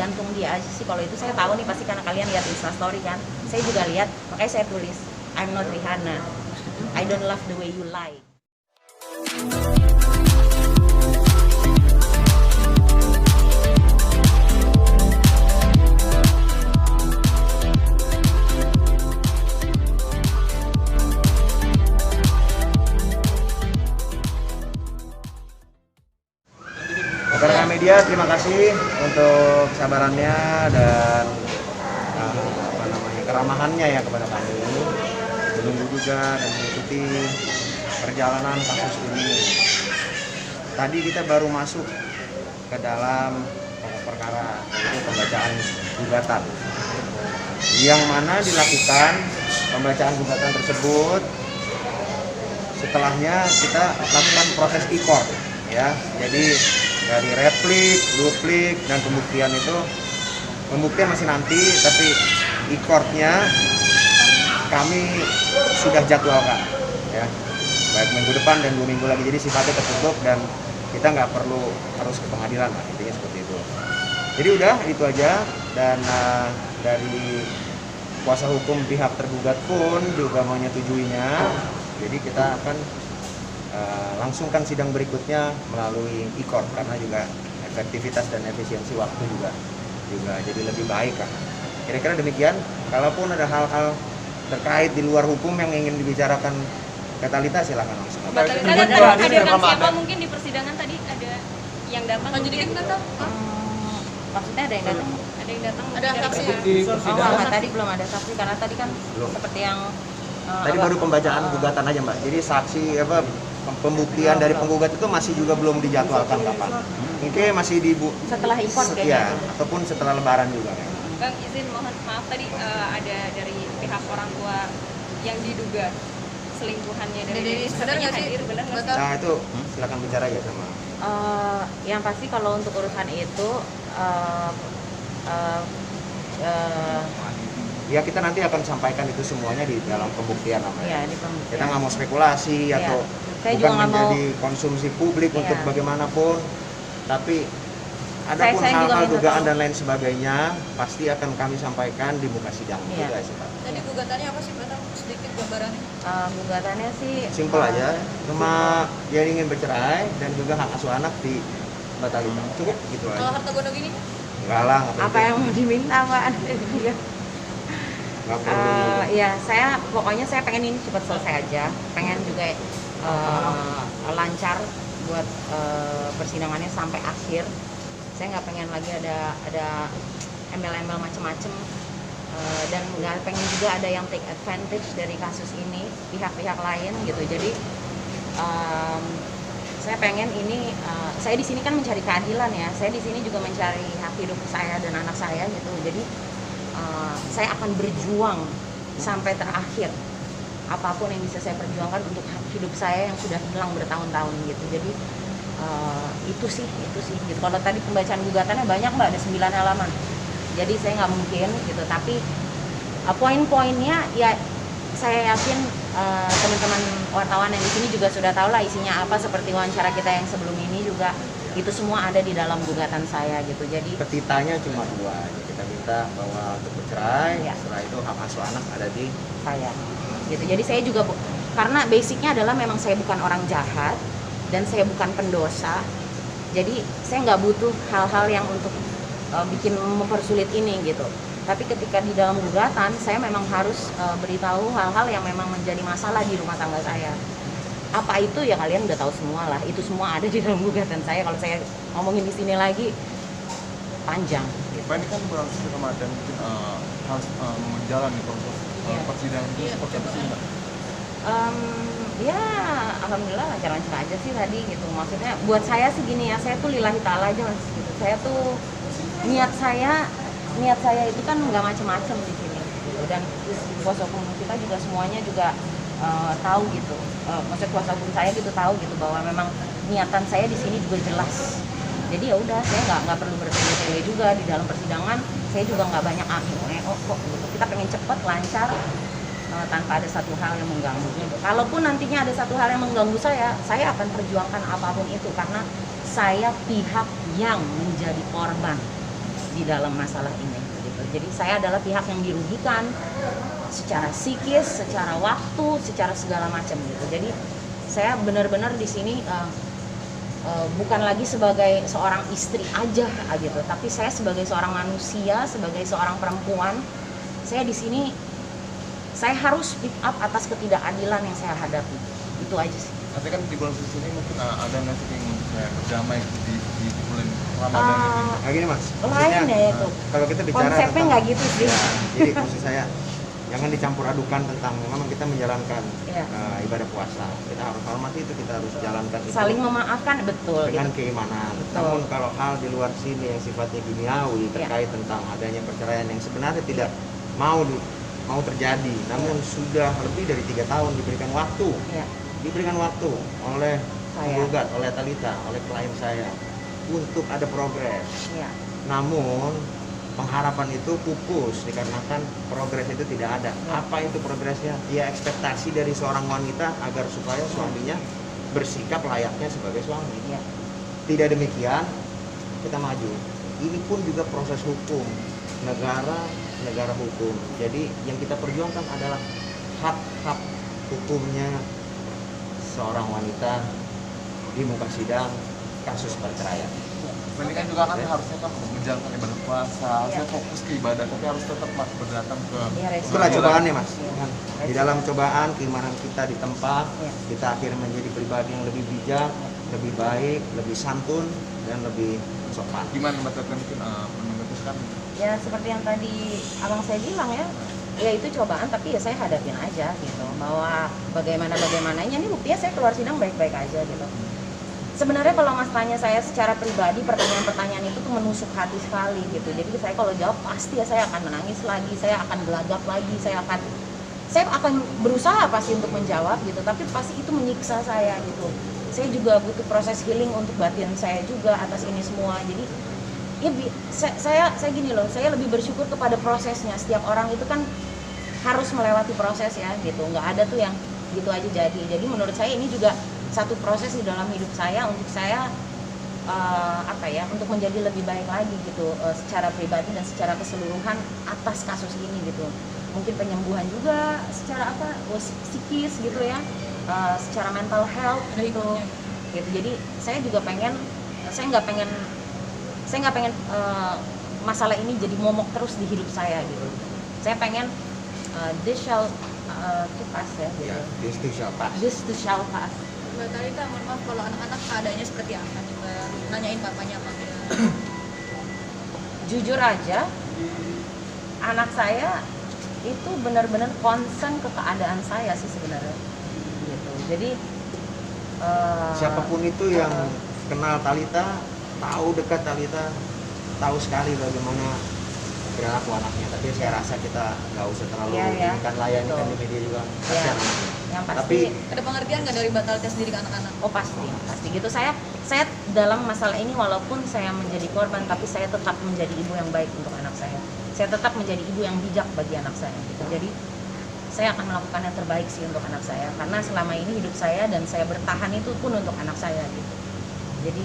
tergantung dia aja sih. Kalau itu saya tahu nih pasti karena kalian lihat Instastory kan. Saya juga lihat, makanya saya tulis I'm not Rihanna. I don't love the way you lie. Karena media, terima kasih untuk kesabarannya dan keramahannya ya kepada kami, menunggu juga dan mengikuti perjalanan kasus ini. Tadi kita baru masuk ke dalam pokok perkara, yaitu pembacaan gugatan, yang mana dilakukan pembacaan gugatan tersebut. Setelahnya kita lakukan proses e-court, ya. Jadi dari replik, duplik, dan pembuktian itu, pembuktian masih nanti, tapi e-courtnya kami sudah jadwalkan, ya, baik minggu depan dan 2 minggu lagi. Jadi sifatnya tertutup dan kita nggak perlu harus ke pengadilan, lah, intinya seperti itu. Jadi udah itu aja, dan dari kuasa hukum pihak tergugat pun juga menyetujuinya. Jadi kita akan langsungkan sidang berikutnya melalui e-court karena juga efektivitas dan efisiensi waktu juga jadi lebih baik kan. Kira-kira demikian. Kalaupun ada hal-hal terkait di luar hukum yang ingin dibicarakan Kak Thalita, silakan langsung. Mbak Thalita hadirkan siapa mungkin di persidangan tadi ada yang datang? Jadi kan datang. Maksudnya ada yang datang? Ada yang datang? Ada saksi ya? Di persidangan Tadi belum ada saksi karena tadi kan Belum. seperti yang Tadi baru pembacaan gugatan aja Mbak. Jadi saksi pembuktian dari penggugat itu masih juga belum dijadwalkan kapan. Mungkin masih setelah impor ya, kayaknya. ataupun setelah lebaran juga kan. Bang, izin mohon maaf tadi ada dari pihak orang tua yang diduga selingkuhannya dari Denis, benar katanya nggak sih? hadir, benar nggak sih? Nah itu silakan bicara ya sama. Yang pasti kalau untuk urusan itu Ya kita nanti akan sampaikan itu semuanya di dalam pembuktian namanya. ya di pembuktian. Kita nggak mau spekulasi Iya. atau Saya bukan juga nggak mau. menjadi konsumsi publik untuk Iya. bagaimanapun, tapi adapun Saya juga hal-hal minta dugaan tahu. dan lain sebagainya pasti akan kami sampaikan di muka sidang. Iya. Gitu aja, Pak. Tadi gugatannya apa sih, Mbak? Sedikit gambarannya. Gugatannya sih Simpel aja, cuma dia ingin bercerai dan juga hak asuh anak di batalkan. Cukup gitu Kalau aja. harta gondok ini? Enggak lah, apa yang mau diminta Mbak? Nggak perlu. Ya saya pokoknya saya pengen ini cepat selesai aja, pengen juga lancar buat persidangannya sampai akhir. Saya nggak pengen lagi ada embel-embel macem-macem, dan nggak pengen juga ada yang take advantage dari kasus ini pihak-pihak lain gitu. Jadi saya pengen ini saya di sini kan mencari keadilan ya, saya di sini juga mencari hak hidup saya dan anak saya gitu. Jadi saya akan berjuang sampai terakhir, apapun yang bisa saya perjuangkan untuk hak hidup saya yang sudah hilang bertahun-tahun gitu. Jadi itu sih gitu. Kalau tadi pembacaan gugatannya banyak Mbak, ada 9 halaman, jadi saya nggak mungkin gitu. Tapi poin-poinnya ya saya yakin teman-teman wartawan yang di sini juga sudah tahu lah isinya apa, seperti wawancara kita yang sebelum ini juga itu semua ada di dalam gugatan saya gitu. Jadi Petitanya cuma 2 aja. Kita minta bahwa untuk bercerai, Ya. setelah itu hak asuh anak ada di saya gitu. Jadi saya juga karena basicnya adalah memang saya bukan orang jahat dan saya bukan pendosa. Jadi saya nggak butuh hal-hal yang untuk bikin mempersulit ini gitu. Tapi ketika di dalam gugatan saya memang harus beritahu hal-hal yang memang menjadi masalah di rumah tangga saya. Apa itu ya kalian udah tahu semua lah. Itu semua ada di dalam gugatan saya. Kalau saya ngomongin di sini lagi panjang. Pak, ini kan berlangsung Ramadan, mungkin harus menjalani proses Iya. persidangan itu seperti apa sih Mbak? Ya alhamdulillah lancar-lancar aja sih tadi gitu. Maksudnya buat saya sih gini ya, saya tuh lillahi ta'ala aja Mas gitu. Saya tuh niat saya itu kan nggak macem-macem di sini gitu. Dan kuasa hukum kita juga semuanya juga tahu gitu. Maksud kuasa hukum saya gitu tahu gitu bahwa memang niatan saya di sini juga jelas. Jadi ya udah, saya nggak perlu bertele-tele juga di dalam persidangan. Saya juga nggak banyak kok gitu. Kita pengen cepet lancar tanpa ada satu hal yang mengganggu. Kalaupun nantinya ada satu hal yang mengganggu saya akan perjuangkan apapun itu karena saya pihak yang menjadi korban. di dalam masalah ini gitu. Jadi saya adalah pihak yang dirugikan secara psikis, secara waktu, secara segala macam gitu. Jadi saya benar-benar di sini bukan lagi sebagai seorang istri aja gitu, tapi saya sebagai seorang manusia, sebagai seorang perempuan, saya di sini saya harus speak up atas ketidakadilan yang saya hadapi. Itu aja sih. Nanti kan di bulan suci ini mungkin ada nggak sih yang untuk saya berdamai di bulan Ramadan ini? Nah gini mas, Lain ya itu. kalau kita bicara Konsepnya nggak gitu sih. Ya, jadi maksud saya jangan dicampur adukan tentang memang kita menjalankan Iya. ibadah puasa. Kita harus hormati itu, kita harus jalankan itu Saling memaafkan, betul dengan gitu. keimanan. Betul. Namun kalau hal di luar sini yang sifatnya kimiawi terkait tentang adanya perceraian yang sebenarnya tidak mau terjadi, namun sudah lebih dari 3 tahun diberikan waktu, Iya. oleh Saya. penggugat, oleh Thalita, oleh klien saya untuk ada progres. Iya. Namun pengharapan itu pupus dikarenakan progres itu tidak ada. Apa itu progresnya? Ya ekspektasi dari seorang wanita agar supaya suaminya bersikap layaknya sebagai suami. Iya. Tidak demikian, kita maju. Ini pun juga proses hukum, negara hukum. Jadi yang kita perjuangkan adalah hak-hak hukumnya seorang wanita di muka sidang kasus perceraian. Ini kan juga kan harusnya kan menjalankan ibadah puasa, harusnya fokus ke ibadah, tapi harus tetap berdatang ke Iya, resiko. Itulah cobaannya mas. Iya. Di dalam cobaan keimanan kita ditempa, Iya. kita akhirnya menjadi pribadi yang lebih bijak, lebih baik, lebih santun, dan lebih sopan. Gimana Mbak Teten mungkin memutuskan? Ya seperti yang tadi abang saya bilang ya itu cobaan, tapi ya saya hadapin aja gitu, bahwa bagaimananya ini buktinya saya keluar sidang baik-baik aja gitu. Sebenarnya kalau mas tanya saya secara pribadi, pertanyaan-pertanyaan itu tuh menusuk hati sekali gitu. Jadi saya kalau jawab pasti ya saya akan menangis lagi, saya akan gelagap lagi, saya akan berusaha pasti untuk menjawab gitu, tapi pasti itu menyiksa saya gitu. Saya juga butuh proses healing untuk batin saya juga atas ini semua. Jadi ya saya gini loh, saya lebih bersyukur kepada prosesnya. Setiap orang itu kan harus melewati proses ya gitu, nggak ada tuh yang gitu aja jadi. Jadi menurut saya ini juga satu proses di dalam hidup saya untuk saya untuk menjadi lebih baik lagi gitu, secara pribadi dan secara keseluruhan atas kasus ini gitu. Mungkin penyembuhan juga secara psikis gitu ya, secara mental health gitu. Jadi saya juga saya nggak pengen masalah ini jadi momok terus di hidup saya gitu. Saya pengen this shall pass ya gitu. Ya, this too shall pass. This too shall pass. Mbak Thalita, mohon maaf kalau anak-anak keadaannya seperti apa nih Mbak? Nanyain bapaknya apa ya? Jujur aja, anak saya itu benar-benar concern ke keadaan saya sih sebenarnya gitu. Jadi Siapapun itu yang kenal Thalita, tahu dekat Thalita, tahu sekali bagaimana perilaku anaknya. Tapi saya rasa kita nggak usah terlalu layani kan di media juga. Kasihan anaknya. Yang pasti Tapi Ada pengertian nggak dari Mbak Thalita sendiri ke anak-anak? oh pasti gitu. Saya dalam masalah ini walaupun saya menjadi korban, tapi saya tetap menjadi ibu yang baik untuk anak saya. Saya tetap menjadi ibu yang bijak bagi anak saya gitu. Jadi saya akan melakukan yang terbaik sih untuk anak saya, karena selama ini hidup saya dan saya bertahan itu pun untuk anak saya gitu. Jadi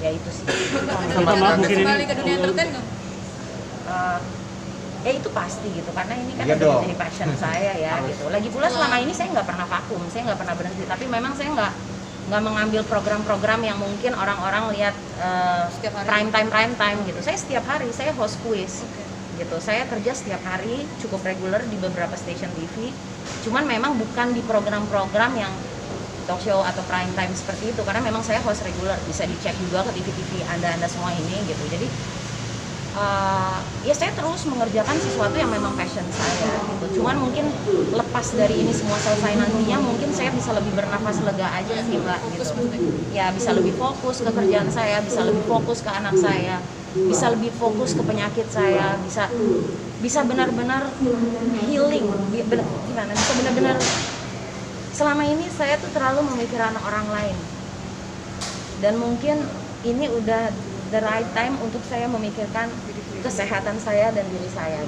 ya itu sih. Kembali ke dunia entertain nggak? Ya itu pasti gitu, karena ini kan Iya udah dong. menjadi passion saya ya gitu. Lagi pula selama ini saya nggak pernah vakum, saya nggak pernah berhenti, tapi memang saya nggak mengambil program-program yang mungkin orang-orang lihat Setiap hari. prime time gitu. Saya setiap hari saya host quiz gitu, saya kerja setiap hari cukup reguler di beberapa stasiun TV, cuman memang bukan di program-program yang talk show atau prime time seperti itu, karena memang saya host reguler, bisa dicek juga ke TV-TV anda semua ini gitu. Jadi ya saya terus mengerjakan sesuatu yang memang passion saya gitu. Cuman mungkin lepas dari ini semua selesai nantinya, mungkin saya bisa lebih bernafas lega aja sih mbak gitu. Ya bisa lebih fokus ke kerjaan saya, bisa lebih fokus ke anak saya, bisa lebih fokus ke penyakit saya, bisa benar-benar healing. Gimana? Bisa benar-benar, selama ini saya tuh terlalu memikirkan orang lain, dan mungkin ini udah the right time untuk saya memikirkan kesehatan saya dan diri saya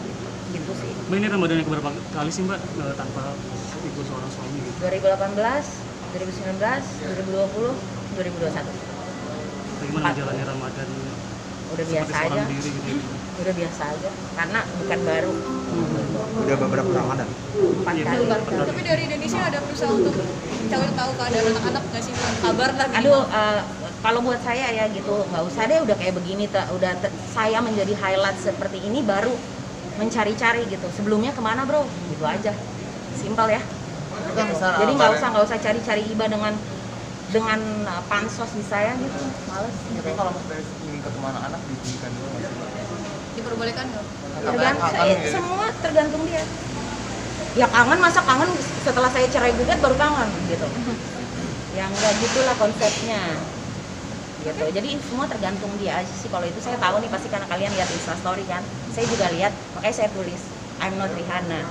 gitu sih. Mbak, ini Ramadan yang keberapa kali sih Mbak tanpa ikut seorang suami gitu? 2018, 2019, 2020, 2021. Bagaimana jalannya Ramadan Udah seperti biasa seorang aja. diri gitu? udah biasa aja karena bukan baru. Udah beberapa Ramadan. 4 Iya, kali. Tapi dari Indonesia ada berusaha untuk cari tahu keadaan anak-anak nggak sih, kabar lah minimal. Aduh, kalau buat saya ya gitu, nggak usah deh udah kayak begini, saya menjadi highlight seperti ini baru mencari-cari gitu. Sebelumnya kemana bro? Gitu aja, simpel ya. Itu kan misalnya Jadi nggak usah cari-cari iba dengan pansos di saya gitu, males. Tapi kalau mas dari ingin ketemu anak diizinkan dulu nggak sih? Diperbolehkan nggak? Semua tergantung dia. Ya kangen, masa kangen setelah saya cerai gugat baru kangen gitu. Ya nggak gitulah konsepnya. Gitu. Jadi semua tergantung dia aja sih. Kalau itu saya tahu nih pasti karena kalian lihat Instastory kan. Saya juga lihat, makanya saya tulis I'm not Rihanna.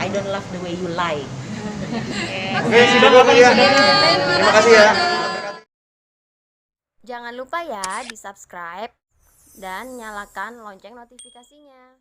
I don't love the way you lie. Oke, sudah Bapak ya. Terima kasih ya. Jangan lupa ya di subscribe dan nyalakan lonceng notifikasinya.